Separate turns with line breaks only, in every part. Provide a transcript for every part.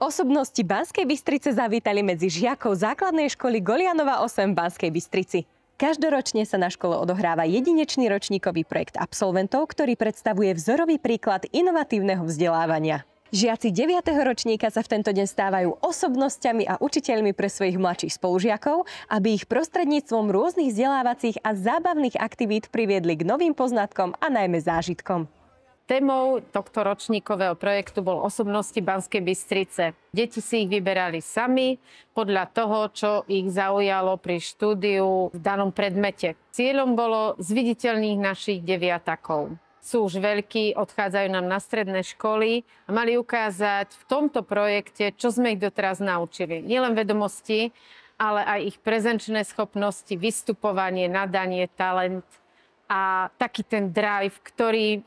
Osobnosti Banskej Bystrice zavítali medzi žiakov základnej školy Golianova 8 v Banskej Bystrici. Každoročne sa na škole odohráva jedinečný ročníkový projekt absolventov, ktorý predstavuje vzorový príklad inovatívneho vzdelávania. Žiaci 9. ročníka sa v tento deň stávajú osobnosťami a učiteľmi pre svojich mladších spolužiakov, aby ich prostredníctvom rôznych vzdelávacích a zábavných aktivít priviedli k novým poznatkom a najmä zážitkom.
Témou tohto ročníkového projektu bol osobnosti Banskej Bystrice. Deti si ich vyberali sami podľa toho, čo ich zaujalo pri štúdiu v danom predmete. Cieľom bolo zviditeľniť našich deviatakov. Sú už veľkí, odchádzajú nám na stredné školy a mali ukázať v tomto projekte, čo sme ich doteraz naučili. Nielen vedomosti, ale aj ich prezenčné schopnosti, vystupovanie, nadanie, talent a taký ten drive,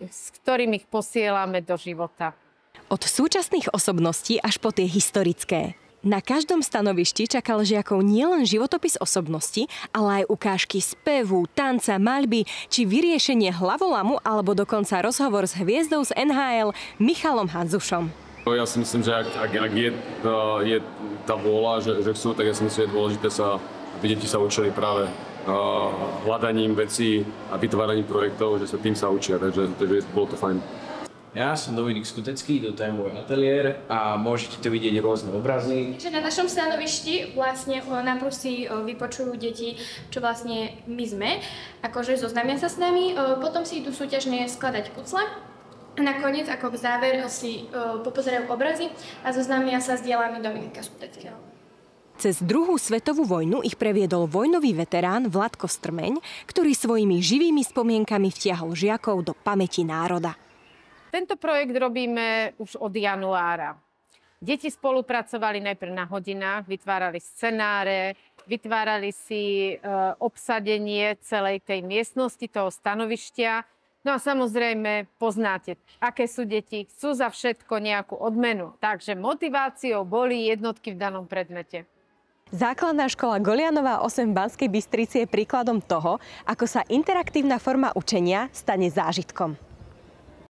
s ktorým ich posielame do života.
Od súčasných osobností až po tie historické. Na každom stanovišti čakal žiakov nielen životopis osobnosti, ale aj ukážky spevu, tanca, maľby či vyriešenie hlavolamu alebo dokonca rozhovor s hviezdou z NHL Michalom Hanzušom.
Ja si myslím, že ak je tá vôľa, že chcú, tak ja si myslím, že je dôležité, aby deti sa učili práve hľadaním vecí a vytváraním projektov, že sa tým sa učia, takže bolo to fajn.
Ja som Dominik Skutecký, toto je môj ateliér a môžete tu vidieť rôzne obrazy.
Na našom stanovišti vlastne najprv si vypočujú deti, čo vlastne my sme, akože zoznamia sa s nami, potom si idú súťažne skladať pucle. A nakoniec, ako v záver, si popozerajú obrazy a zoznamia sa s dielami Dominika Skuteckého.
Cez druhú svetovú vojnu ich previedol vojnový veterán Vladko Strmeň, ktorý svojimi živými spomienkami vtiahol žiakov do pamäti národa.
Tento projekt robíme už od januára. Deti spolupracovali najprv na hodinách, vytvárali scenáre, vytvárali si obsadenie celej tej miestnosti, toho stanovištia. No a samozrejme poznáte, aké sú deti, chcú za všetko nejakú odmenu. Takže motiváciou boli jednotky v danom predmete.
Základná škola Golianova 8 v Banskej Bystrici je príkladom toho, ako sa interaktívna forma učenia stane zážitkom.